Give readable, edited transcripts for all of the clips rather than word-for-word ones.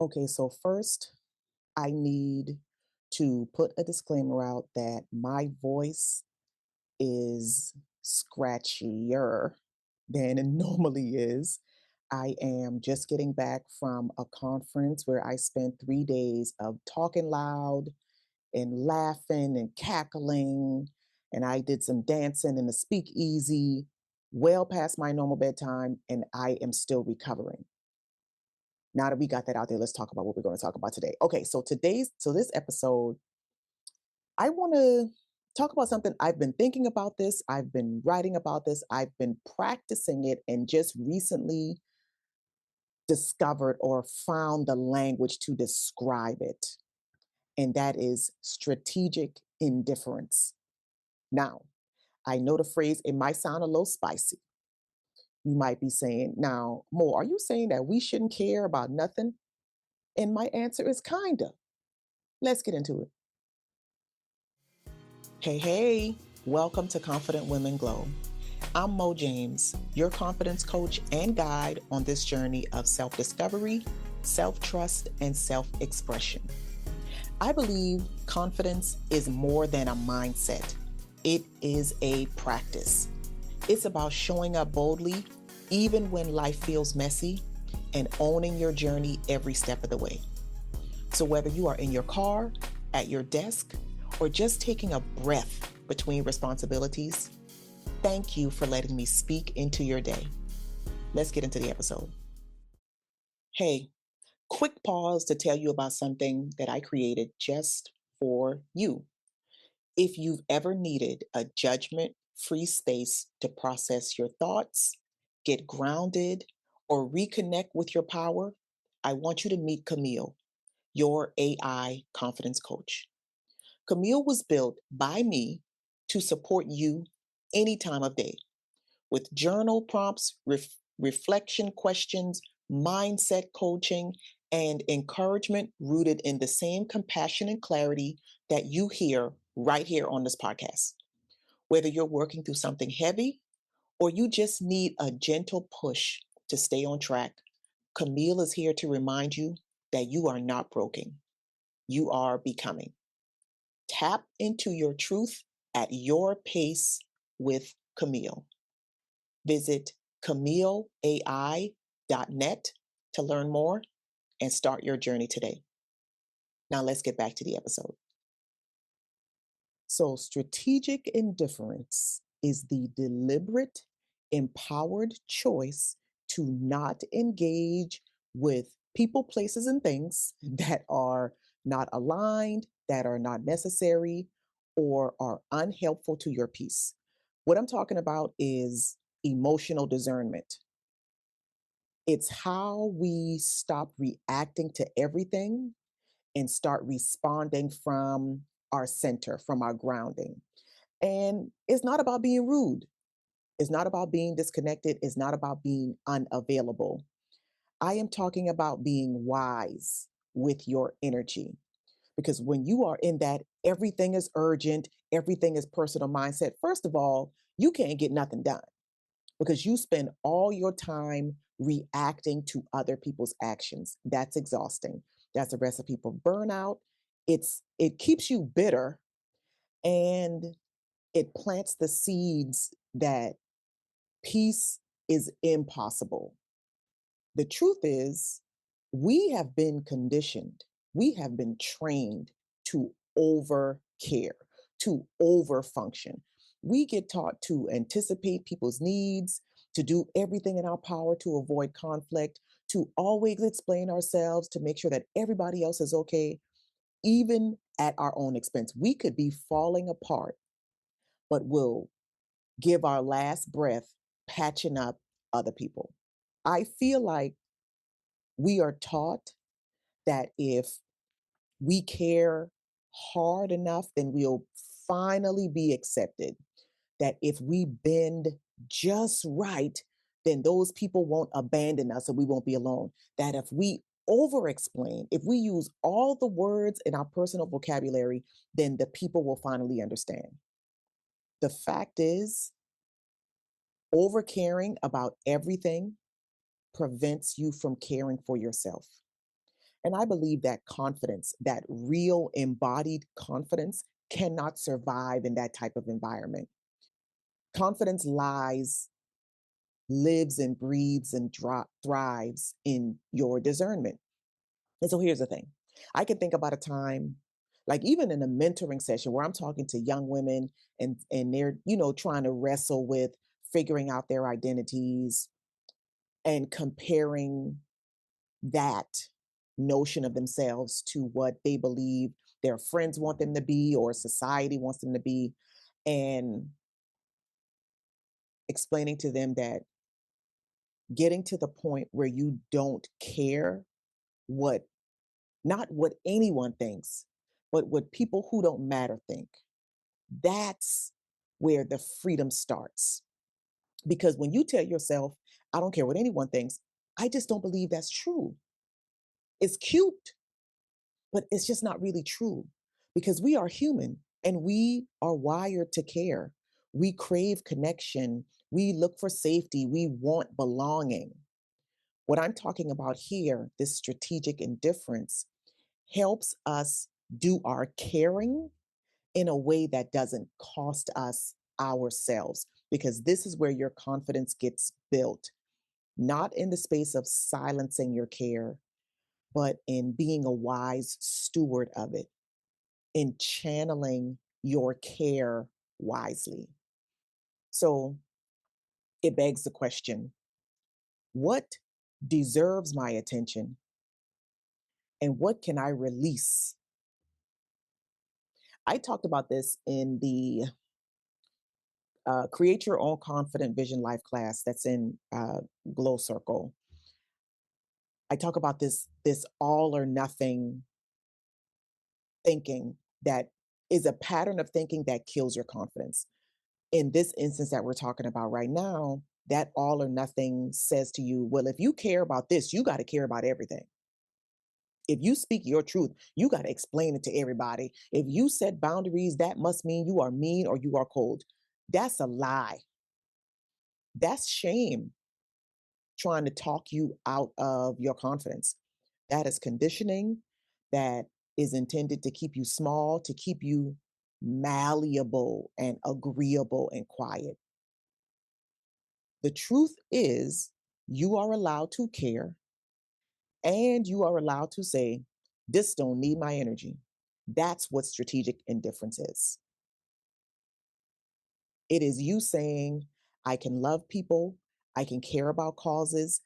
Okay, so first, I need to put a disclaimer out that my voice is scratchier than it normally is. I am just getting back from a conference where I spent 3 days of talking loud and laughing and cackling. And I did some dancing in the speakeasy, well past my normal bedtime, and I am still recovering. Now that we got that out there, let's talk about what we're going to talk about today. Okay, so this episode, I want to talk about something. I've been thinking about this, I've been writing about this, I've been practicing it, and just recently discovered or found the language to describe it. And that is strategic indifference. Now, I know the phrase, it might sound a little spicy. You might be saying, now, Mo, are you saying that we shouldn't care about nothing? And my answer is kinda. Let's get into it. Hey, hey, welcome to Confident Women Glow. I'm Mo James, your confidence coach and guide on this journey of self discovery, self trust, and self expression. I believe confidence is more than a mindset, it is a practice. It's about showing up boldly, even when life feels messy, and owning your journey every step of the way. So, whether you are in your car, at your desk, or just taking a breath between responsibilities, thank you for letting me speak into your day. Let's get into the episode. Hey, quick pause to tell you about something that I created just for you. If you've ever needed a judgment free space to process your thoughts, get grounded, or reconnect with your power, I want you to meet Camille, your AI confidence coach. Camille was built by me to support you any time of day with journal prompts, reflection questions, mindset coaching, and encouragement rooted in the same compassion and clarity that you hear right here on this podcast. Whether you're working through something heavy or you just need a gentle push to stay on track, Camille is here to remind you that you are not broken. You are becoming. Tap into your truth at your pace with Camille. Visit CamilleAI.net to learn more and start your journey today. Now let's get back to the episode. So, strategic indifference is the deliberate, empowered choice to not engage with people, places, and things that are not aligned, that are not necessary, or are unhelpful to your peace. What I'm talking about is emotional discernment. It's how we stop reacting to everything and start responding from our center, from our grounding. And it's not about being rude. It's not about being disconnected. It's not about being unavailable. I am talking about being wise with your energy. Because when you are in that everything is urgent, everything is personal mindset, first of all, you can't get nothing done because you spend all your time reacting to other people's actions. That's exhausting. That's a recipe for burnout. It keeps you bitter and it plants the seeds that peace is impossible. The truth is, we have been conditioned, we have been trained to over care, to over function. We get taught to anticipate people's needs, to do everything in our power to avoid conflict, to always explain ourselves, to make sure that everybody else is okay, even at our own expense. We could be falling apart, but we'll give our last breath patching up other people. I feel like we are taught that if we care hard enough, then we'll finally be accepted. That if we bend just right, then those people won't abandon us and we won't be alone. That if we over explain, if we use all the words in our personal vocabulary, then the people will finally understand. The fact is, over caring about everything prevents you from caring for yourself. And I believe that confidence, that real embodied confidence, cannot survive in that type of environment. Confidence lives and breathes and thrives in your discernment. And so here's the thing. I can think about a time, like even in a mentoring session where I'm talking to young women and they're, trying to wrestle with figuring out their identities and comparing that notion of themselves to what they believe their friends want them to be or society wants them to be, and explaining to them that getting to the point where you don't care what not what anyone thinks, but what people who don't matter think. That's where the freedom starts. Because when you tell yourself, I don't care what anyone thinks, I just don't believe that's true. It's cute, but it's just not really true because we are human and we are wired to care. We crave connection. We look for safety. We want belonging. What I'm talking about here, this strategic indifference, helps us do our caring in a way that doesn't cost us ourselves, because this is where your confidence gets built, not in the space of silencing your care, but in being a wise steward of it, in channeling your care wisely. So it begs the question, what deserves my attention and what can I release? I talked about this in the Create Your Own Confident Vision Life class that's in Glow Circle. I talk about this all or nothing thinking that is a pattern of thinking that kills your confidence. In this instance that we're talking about right now, that all or nothing says to you, well, if you care about this, you got to care about everything. If you speak your truth, you got to explain it to everybody. If you set boundaries, that must mean you are mean or you are cold. That's a lie. That's shame trying to talk you out of your confidence. That is conditioning that is intended to keep you small, to keep you malleable and agreeable and quiet. The truth is, you are allowed to care and you are allowed to say, this don't need my energy. That's what strategic indifference is. It is you saying, I can love people, I can care about causes,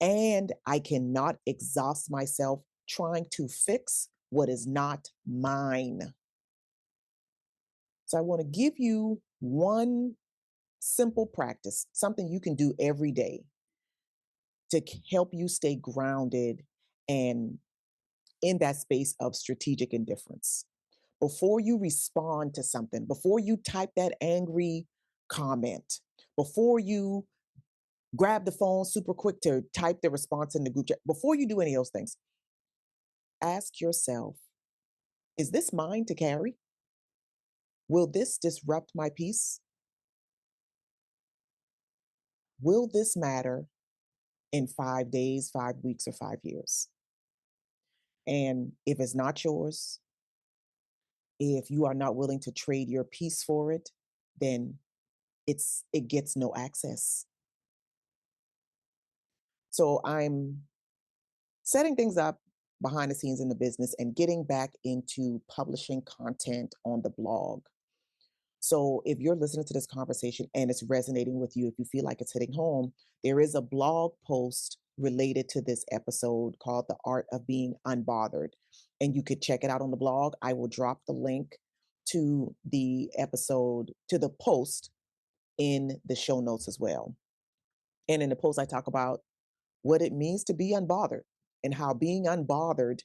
and I cannot exhaust myself trying to fix what is not mine. So I want to give you one simple practice, something you can do every day to help you stay grounded and in that space of strategic indifference. Before you respond to something, before you type that angry comment, before you grab the phone super quick to type the response in the group chat, before you do any of those things, ask yourself, is this mine to carry? Will this disrupt my peace? Will this matter in 5 days, 5 weeks, or 5 years? And if it's not yours, if you are not willing to trade your peace for it, then it gets no access. So I'm setting things up behind the scenes in the business and getting back into publishing content on the blog. So if you're listening to this conversation and it's resonating with you, if you feel like it's hitting home, there is a blog post related to this episode called The Art of Being Unbothered. And you could check it out on the blog. I will drop the link to the episode, to the post in the show notes as well. And in the post, I talk about what it means to be unbothered and how being unbothered,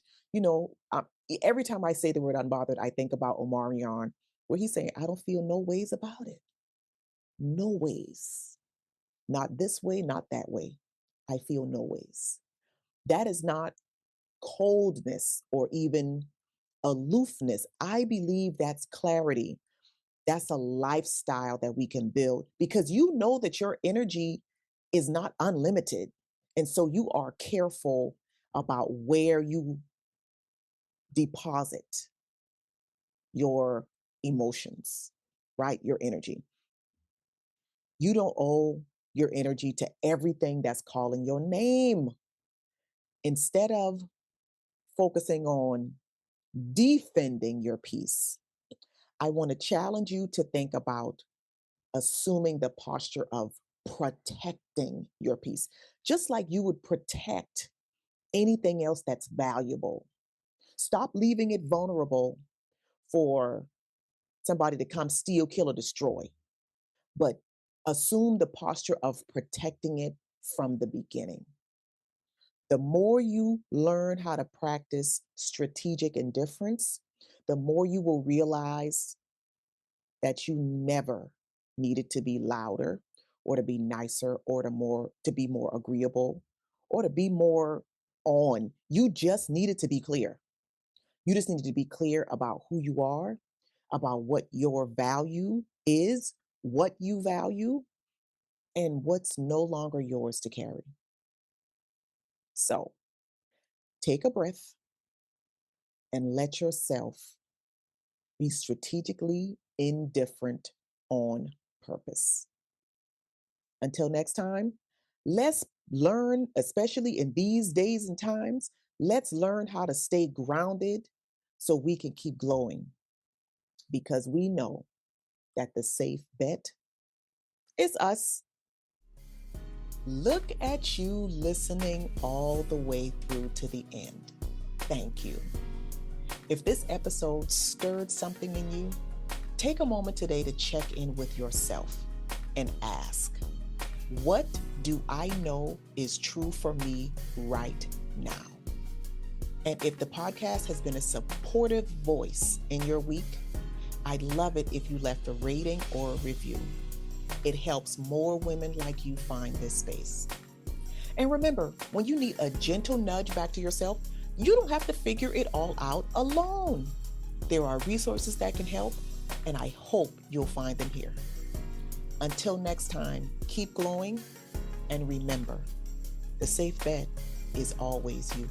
every time I say the word unbothered, I think about Omarion, where he's saying, I don't feel no ways about it. No ways. Not this way, not that way. I feel no ways. That is not coldness or even aloofness. I believe that's clarity. That's a lifestyle that we can build because you know that your energy is not unlimited. And so you are careful about where you deposit your emotions, right? Your energy. You don't owe your energy to everything that's calling your name. Instead of focusing on defending your peace, I want to challenge you to think about assuming the posture of protecting your peace, just like you would protect anything else that's valuable. Stop leaving it vulnerable for somebody to come steal, kill, or destroy, but assume the posture of protecting it from the beginning. The more you learn how to practice strategic indifference, the more you will realize that you never needed to be louder or to be nicer or to be more agreeable or to be more on. You just needed to be clear. You just needed to be clear about who you are, about what your value is, what you value, and what's no longer yours to carry. So take a breath and let yourself be strategically indifferent on purpose. Until next time, let's learn, especially in these days and times, let's learn how to stay grounded so we can keep glowing because we know that the safe bet is us. Look at you listening all the way through to the end. Thank you. If this episode stirred something in you, take a moment today to check in with yourself and ask, what do I know is true for me right now? And if the podcast has been a supportive voice in your week, I'd love it if you left a rating or a review. It helps more women like you find this space. And remember, when you need a gentle nudge back to yourself, you don't have to figure it all out alone. There are resources that can help, and I hope you'll find them here. Until next time, keep glowing, and remember, the safe bet is always you.